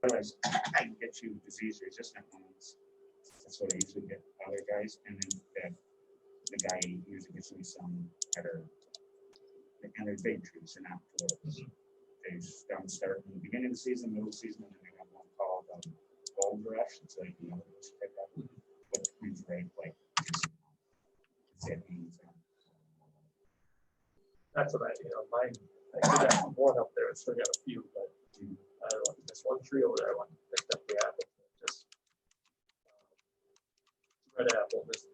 Otherwise, I can get you disease resistant ones. That's what I usually get other guys, and then the guy usually gives me some that are, and they're big trees, they're not dwarfs. They don't start in the beginning of the season, middle of the season, and then they have one called gold rush. It's like the other ones pick up, but trees right like it means. That's what mine. I got one up there. I still got a few, but I don't know. This one tree over there, I went and picked up the apple. Just red apple. Just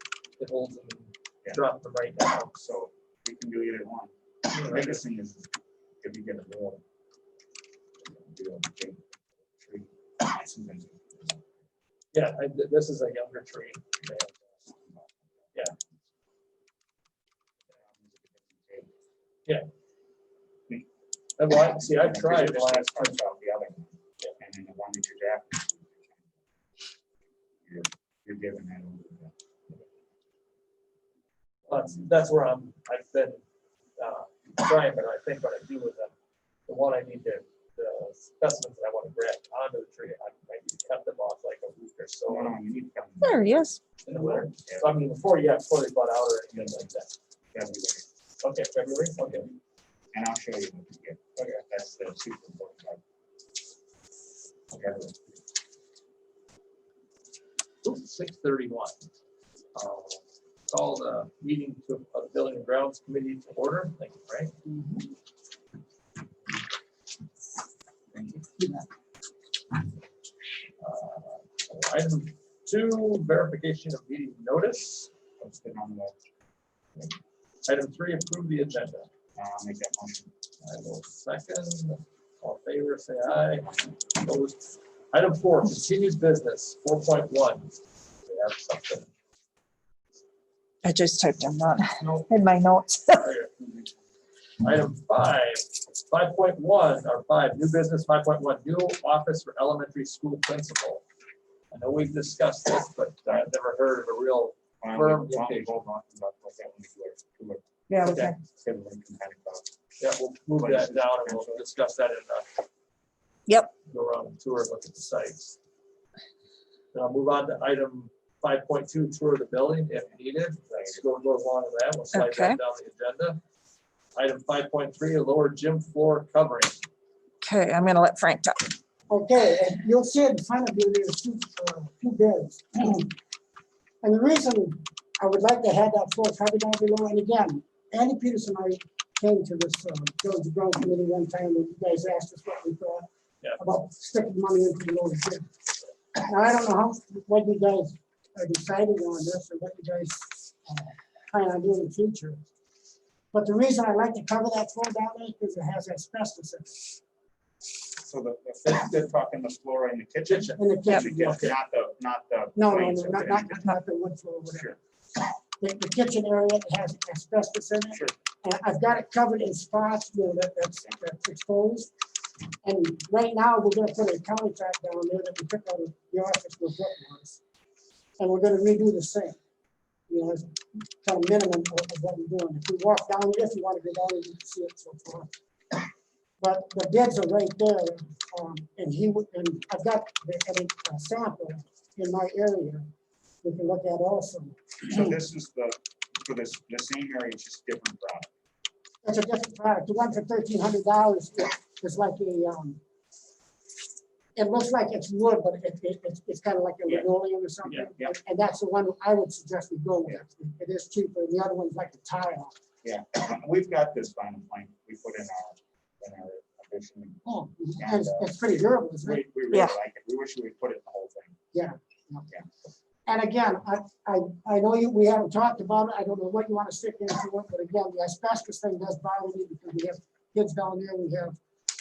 it holds them, drop them right now. So we can do either one. The biggest thing is if you get a real big tree. Yeah, this is a younger tree. Yeah. Yeah. And well, see, I've tried the last part about the other one, and then the one that you're after, you're giving that over. That's where I've been trying, but I think what I do with the one I need the specimens that I want to grab onto the tree, I need to cut them off like a week or so. No, you need to cut them There he is. in the winter. So, I mean, before they bud out or anything like that. February. Okay, February. Okay. And I'll show you what you get. Okay, that's the super important. Okay. Ooh, 6:31. Call the meeting of the Building and Grounds Committee to order. Thank you, Frank. Thank you. Item 2, verification of meeting notice. Let's get on the. Item 3, approve the agenda. I'll make that motion. I will second. All in favor, say aye. Opposed. Item 4, continued business, 4.1. We have something. I just typed in that No. in my notes. Item 5, 5.1, or 5, new business 5.1, new office for elementary school principal. I know we've discussed this, but I've never heard of a real firm location. Yeah, Okay. Yeah, we'll move that down and we'll discuss that in Yep. go around and tour and look at the sites. Then I'll move on to item 5.2, tour of the building if needed. Let's go along with that. We'll slide that down the agenda. Item 5.3, a lower gym floor covering. Okay, I'm gonna let Frank talk. Okay, and you'll see in front of you there's two beds. And the reason I would like to have that floor covered down below, and again, Andy Peterson and I came to this Village Ground Committee one time when you guys asked us what we thought about sticking money into the lower gym. Now, I don't know what you guys are deciding on this or what you guys plan on doing in the future. But the reason I like to cover that floor down there is because it has asbestos in it. So they're talking the floor in the kitchen? In the kitchen. Not the. No, plates or not the wood floor, whatever. Sure. The kitchen area has asbestos in it. Sure. And I've got it covered in spots, that's exposed. And right now, we're gonna put a countertop down there that we took out of the office where Brooke was. And we're gonna redo the sink. As kind of minimum of what we're doing. If we walk down, if you want to go down, you can see it so far. But the beds are right there, and I've got a sample in my area we can look at also. So this is for the same area, it's just different product. It's a different product. The one for $1,300 is like a, it looks like it's wood, but it's kind of like a linoleum or something. Yeah. And that's the one I would suggest we go with. It is cheaper. The other one's like a tile. Yeah, we've got this vinyl plank we put in our addition. Oh, and it's pretty durable, isn't it? We really like it. We wish we would put it in the whole thing. Yeah. And again, I know we haven't talked about it. I don't know what you want to stick into it, but again, the asbestos thing does bother me because we have kids down there. We have.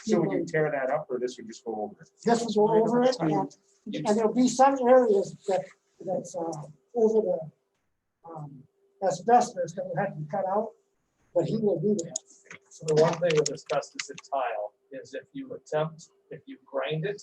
So would you tear that up, or this would just go over it? This will go over it, and there'll be some areas that's over the asbestos that will have to be cut out, but he will do that. So the one thing with asbestos in tile is if you grind it,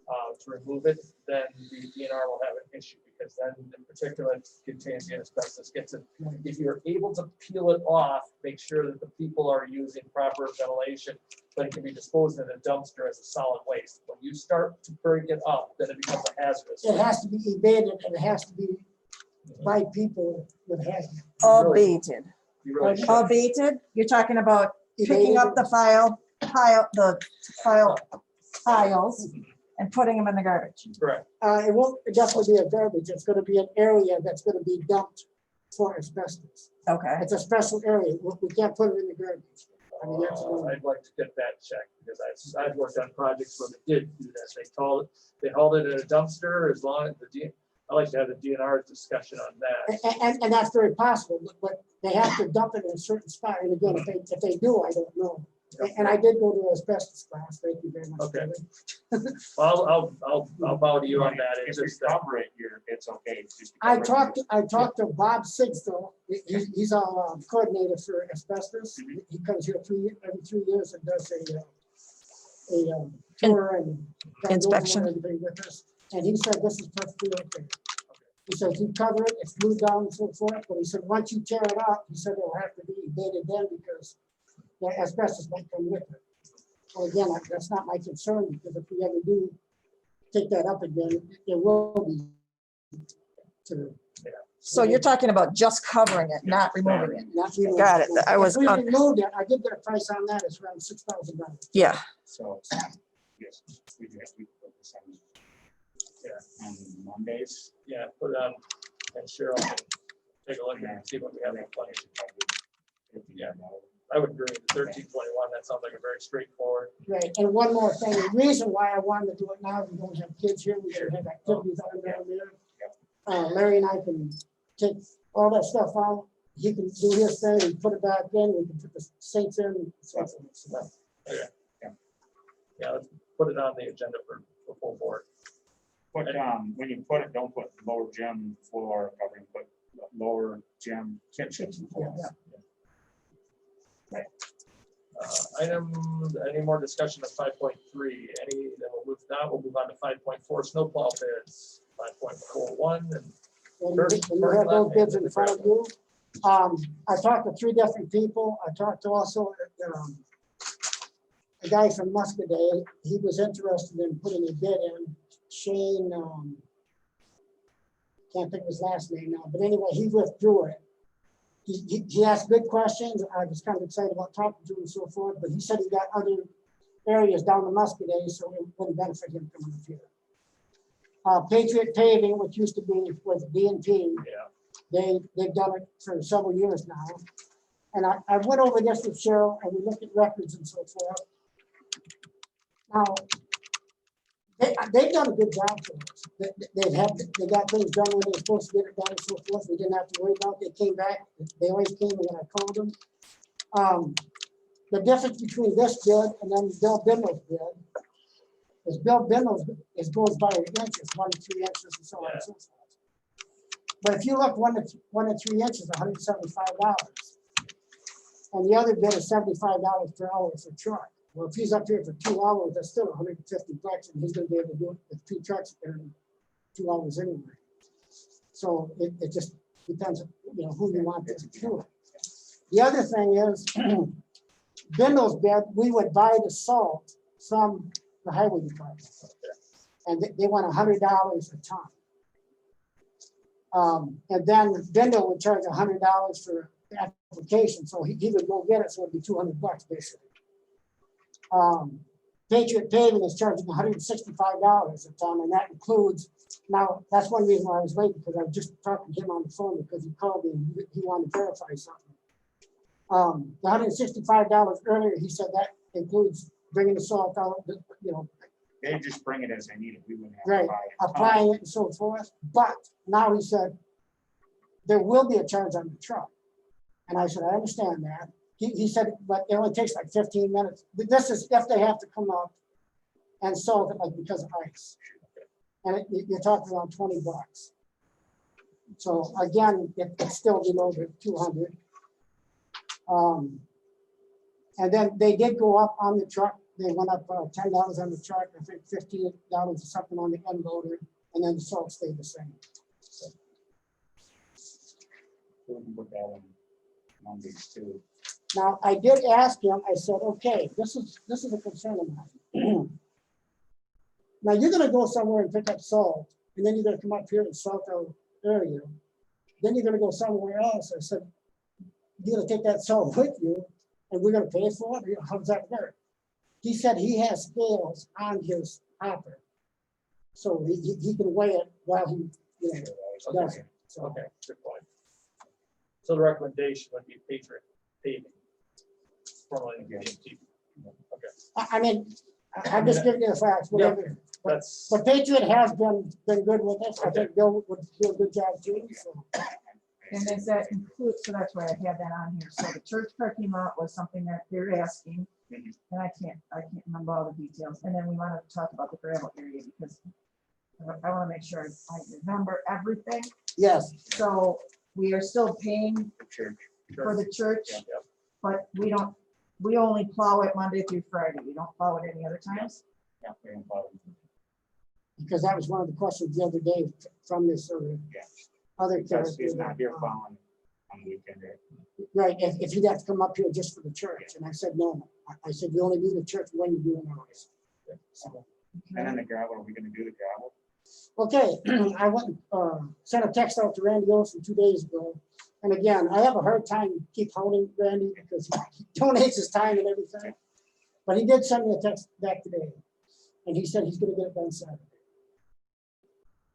to remove it, then the DNR will have an issue, because then the particulate contains the asbestos gets it. If you're able to peel it off, make sure that the people are using proper ventilation, but it can be disposed in a dumpster as a solid waste. When you start to break it up, then it becomes a hazardous. It has to be evaded and it has to be by people with hazard. Abated. You really should. Abated, you're talking about picking up the files and putting them in the garbage. Correct. It won't definitely be a garbage. It's gonna be an area that's gonna be dumped for asbestos. Okay. It's a special area. We can't put it in the garbage. I mean, that's. I'd like to get that checked, because I've worked on projects where they did do this. They hauled it in a dumpster as long as I like to have the DNR discussion on that. And that's very possible, but they have to dump it in a certain spot. And again, if they do, I don't know. And I did go to asbestos class. Thank you very much. Okay. David. Well, I'll bow to you on that. If It's you just that, cover it, it's okay. It's just I cover it. talked to Bob Sigstall. He's our coordinator for asbestos. Mhm. He comes here every 3 years and does a tour and goes over Inspection. everything with us. And he said this is perfectly okay. He says you cover it, it's glued down and so forth. But he said once you tear it up, he said it'll have to be evaded then because the asbestos might come with it. Well, again, that's not my concern, because if we ever do take that up again, it will be to. So you're talking about just covering it, not removing it. Not removed. Got it. I was If we on- removed it, I did get a price on that, it's around $6,000. Yeah. So, yes, we put this on Mondays. yeah, put it on, and Cheryl can take a look and see what we have in plan. Yeah. I would agree with the 1321. That sounds like a very straightforward. Right, and one more thing, the reason why I wanted to do it now, we don't have kids here, we don't have activities on down there. Larry and I can take all that stuff out, he can do his thing and put it back in, we can put the sinks in. Yeah, let's put it on the agenda for full board. Put, when you put it, don't put lower gym floor covering, put lower gym kitchen floor. Yeah. Any more discussion of 5.3? Then we'll move on to 5.4, snowplow bids, 5.41, and And you have those bids in front of you. I talked to 3 different people. I talked to also a guy from Muscadet. He was interested in putting a bid in. Shane, can't think of his last name now, but anyway, he withdrew it. He asked good questions. I was kind of excited about talking to him and so forth, but he said he got other areas down the Muscadet, so it wouldn't benefit him coming up here. Patriot Paving, which used to be with DNP, yeah, they've done it for several years now. And I went over this with Cheryl and we looked at records and so forth. Now, they've done a good job for us. They got things done when they were supposed to get it done and so forth. We didn't have to worry about it. They came back. They always came when I called them. The difference between this bid and then Bill Bindle's bid is Bill Bindle's goes by inches, 1 to 3 inches and so on and so forth. But if you look 1 to 3 inches, $175. And the other bid is $75 per hour for truck. Well, if he's up here for 2 hours, that's still $150, and he's gonna be able to do it with 2 trucks in 2 hours anyway. So it just depends, who you want to do it. The other thing is, Bindle's bid, we would buy the salt from the highway department. And they want $100 a ton. And then Bindle would charge $100 for the application, so he would go get it, so it'd be $200 basically. Patriot Paving is charging $165 a ton, and that includes, now, that's one reason why I was waiting, because I was just talking to him on the phone, because he called me, and he wanted to verify something. The $165 earlier, he said that includes bringing the salt out, They just bring it as they need it. We wouldn't have right, to buy it. applying it and so forth, but now he said, there will be a charge on the truck. And I said, I understand that. He said, but it only takes like 15 minutes. This is if they have to come up and salt it, like because of ice. And you're talking around $20. So again, it's still below the 200. And then they did go up on the truck they went up $10 on the truck, I think $50 or something on the end loader, and then the salt stayed the same. We can put that on Mondays too. Now, I did ask him, I said, okay, this is a concern of mine. Now, you're gonna go somewhere and pick up salt, and then you're gonna come up here and salt our area. Then you're gonna go somewhere else. I said, you're gonna take that salt with you, and we're gonna pay for it? How does that work? He said he has scales on his hopper. So he can weigh it while he, does it. So, Okay, good point. So the recommendation would be Patriot paving. Formerly GMT. Okay, I mean, I'm just giving you the facts, whatever. that's, But Patriot has been good with us. I think Bill would do a good job too. So. And does that include, so that's why I had that on here. So the church parking lot was something that they're asking. And I can't remember all the details. And then we want to talk about the gravel area because I want to make sure I remember everything. Yes, So we are still paying The church. for the church, yeah, but we only plow it Monday through Friday. We don't plow it any other times. Yeah, we don't bother. because that was one of the questions the other day from this Yeah. other Because character. he's not here following on the weekend, right? Right, if you'd have to come up here just for the church, and I said, no, I said, you only do the church when you do an hours. So, And then the gravel, are we gonna do the gravel? okay, I went, sent a text out to Randy Olson 2 days ago. And again, I have a hard time keep hounding Randy because he donates his time and everything. But he did send me a text back today. And he said he's gonna get it done Saturday.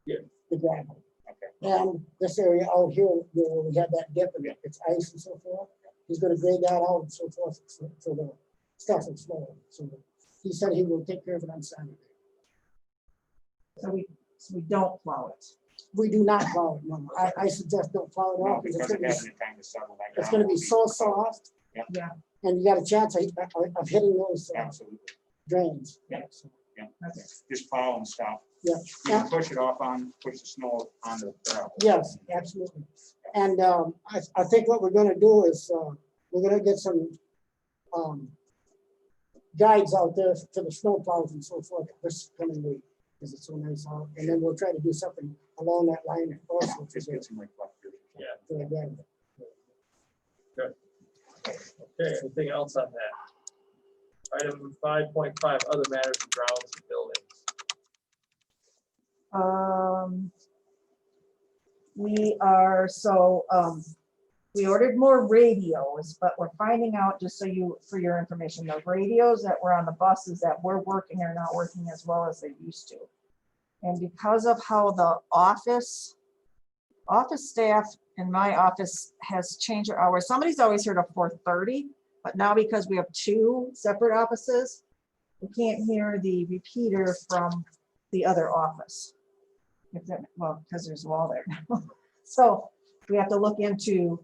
Yeah. The gravel. Okay. And this area out here, where we had that dip and it's ice and so forth, he's gonna grade that out and so forth, so the stuff is flowing. So he said he will take care of it on Saturday. So we don't plow it. We do not plow it, no. I suggest don't plow it No, off, because because it it's hasn't had time to settle. That gonna gravel be will so soft. Yeah. And you got a chance of hitting those Absolutely. drains. Yeah. So, Okay. Just plow and stop. Yeah, You yeah, can push it off push the snow onto the gravel. yes, absolutely. And I think what we're gonna do is, we're gonna get some guides out there for the snow plows and so forth this coming week, because it's so nice out. And then we'll try to do something along that line also. Just get some reflectors. Yeah. for the gravel. okay, anything else on that? Item 5.5, other matters of grounds and buildings. We ordered more radios, but we're finding out, just for your information, the radios that were on the buses that were working are not working as well as they used to. And because of how the office staff in my office has changed their hours, somebody's always here to 4:30, but now because we have 2 separate offices, we can't hear the repeater from the other office. Well, because there's a wall there. So we have to look into,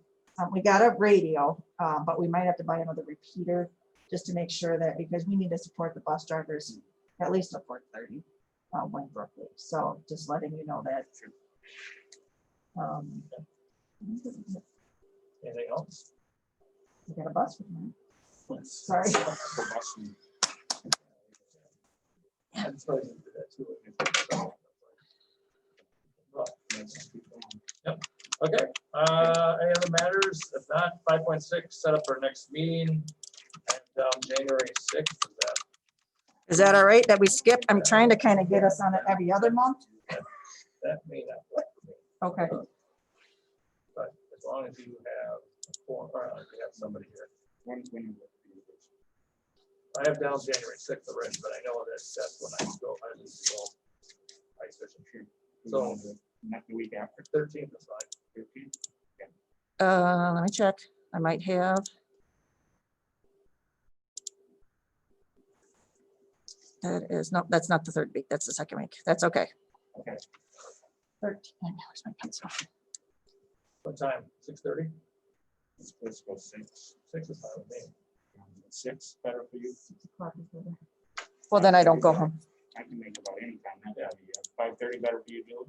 we got a radio, but we might have to buy another repeater just to make sure that, because we need to support the bus drivers at least at 4:30 when Brooke leaves. So just letting you know that. Anything else? We got a bus with me. Sorry. I just thought you did that too. Yep, okay, any other matters? If not, 5.6, set up our next meeting, and January 6th, is that? Is that all right that we skip? I'm trying to kind of get us on it every other month. That may not work for me, Okay. but as long as you have, you have somebody here. I have down January 6th already, but I know that's when I go, I need to go ice fishing. So Not the week after. 13th is fine. 13th. Let me check. I might have. That is, no, that's not the 3rd week. That's the 2nd week. That's okay. Okay. 13. Where's my pencil? What time? 6:30? Let's go 6. 6 is fine with me. 6 better for you? 6 o'clock is better. Well, then I don't go home. I can make about any time. 5:30 better for you, Julie?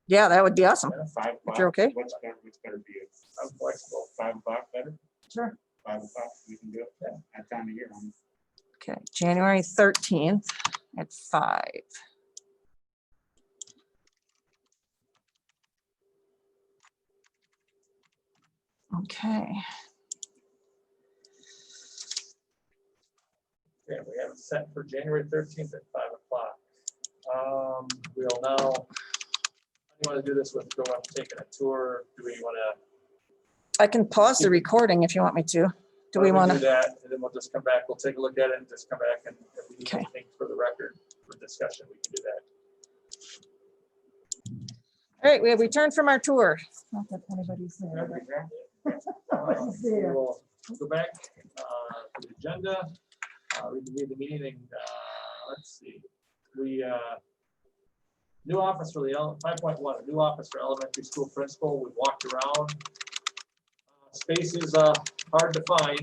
Yeah, that would be awesome. 5 o'clock. you're okay. What's better for you? I'm flexible. 5 o'clock better? Sure. 5 o'clock, we can do it. Yeah. That time of year. Okay, January 13th at 5. Okay, Okay, we have it set for January 13th at 5 o'clock. We'll now, how do you want to do this with going up and taking a tour? Do we want to? I can pause the recording if you want me to. Do we want do to? that? And then we'll just come back. We'll take a look at it and just come back, and if we need Okay. anything for the record for discussion, we can do that. All right, we have returned from our tour. Not that anybody's there, but We'll go back to the agenda, read the meeting, and let's see. We new office for the 5.1, a new office for elementary school principal. We walked around. Space is hard to find.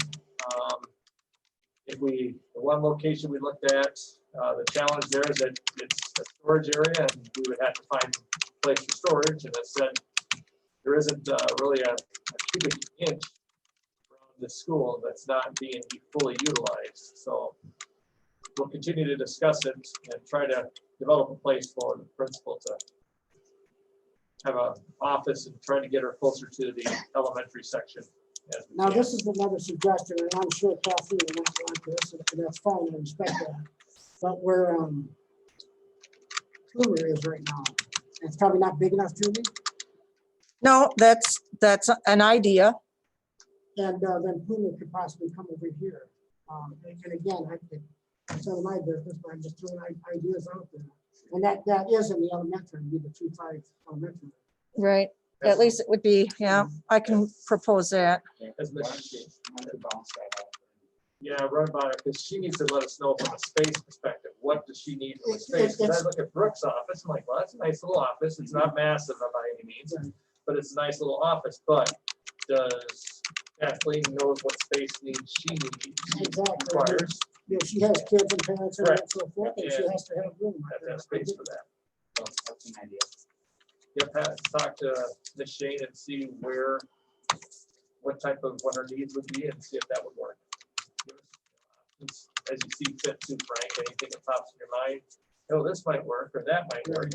The one location we looked at, the challenge there is that it's a storage area, and we would have to find a place for storage. And it said there isn't really a cubic inch around the school that's not being fully utilized. So we'll continue to discuss it and try to develop a place for the principal to have an office and try to get her closer to the elementary section. As we Now, can. this is another suggestion, and I'm sure Kathleen will not want this, and that's fine, I respect that. But where Kluger is right now, it's probably not big enough, Julie, no, that's an idea. and then Kluger could possibly come over here. And again, it's none of my business, but I'm just throwing ideas out there. And that is in the elementary, be the 2.5 elementary. Right. At least it would be, yeah, I can propose that. As Why Ms. don't you- why don't you bounce that out? Yeah, run by her, because she needs to let us know from a space perspective, what does she need from a space? Because I look at Brooke's office, I'm like, well, that's a nice little office, it's not massive by any means, but it's a nice little office, but does Kathleen knows what space needs she needs, Exactly. requires, You know, she has kids and parents and Correct. so forth, and she Yeah. has to have room. have to have space for that. So that's an idea. Yep, talk to Ms. Shane and see what her needs would be and see if that would work. As you see fit to Frank, anything that pops in your mind, oh, this might work or that might work.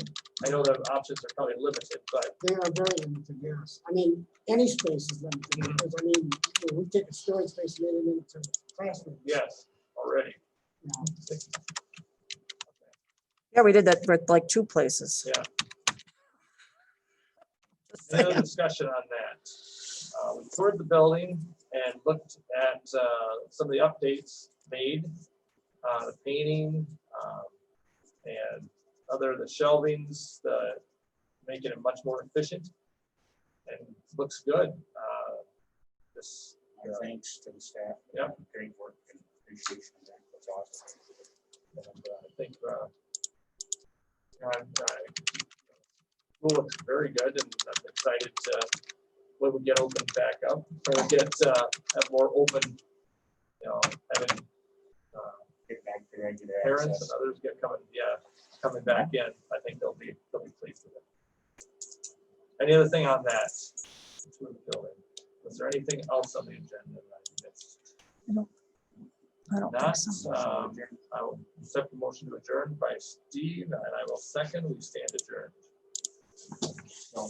I know the options are probably limited, but They are very limited, yes. I mean, any space is limited, because I mean, you know, we take a storage space and made it into classrooms. yes, already. You know. Yeah, we did that with like 2 places. Yeah. Just Any other saying. discussion on that? We toured the building and looked at some of the updates made, the painting, and the shelvings, making it much more efficient, and looks good. This, My thanks to the staff. Yep. Great work and appreciation of that. That's awesome. and I think looks very good, and I'm excited to when we get open back up, when we get have more open, having Get back to regular parents and access. others coming back in. I think they'll be pleased with it. Any other thing on that? Tour the building. Was there anything else on the agenda that I missed? I don't think Not, so. I will accept the motion to adjourn by Steve, and I will second. We stand adjourned. So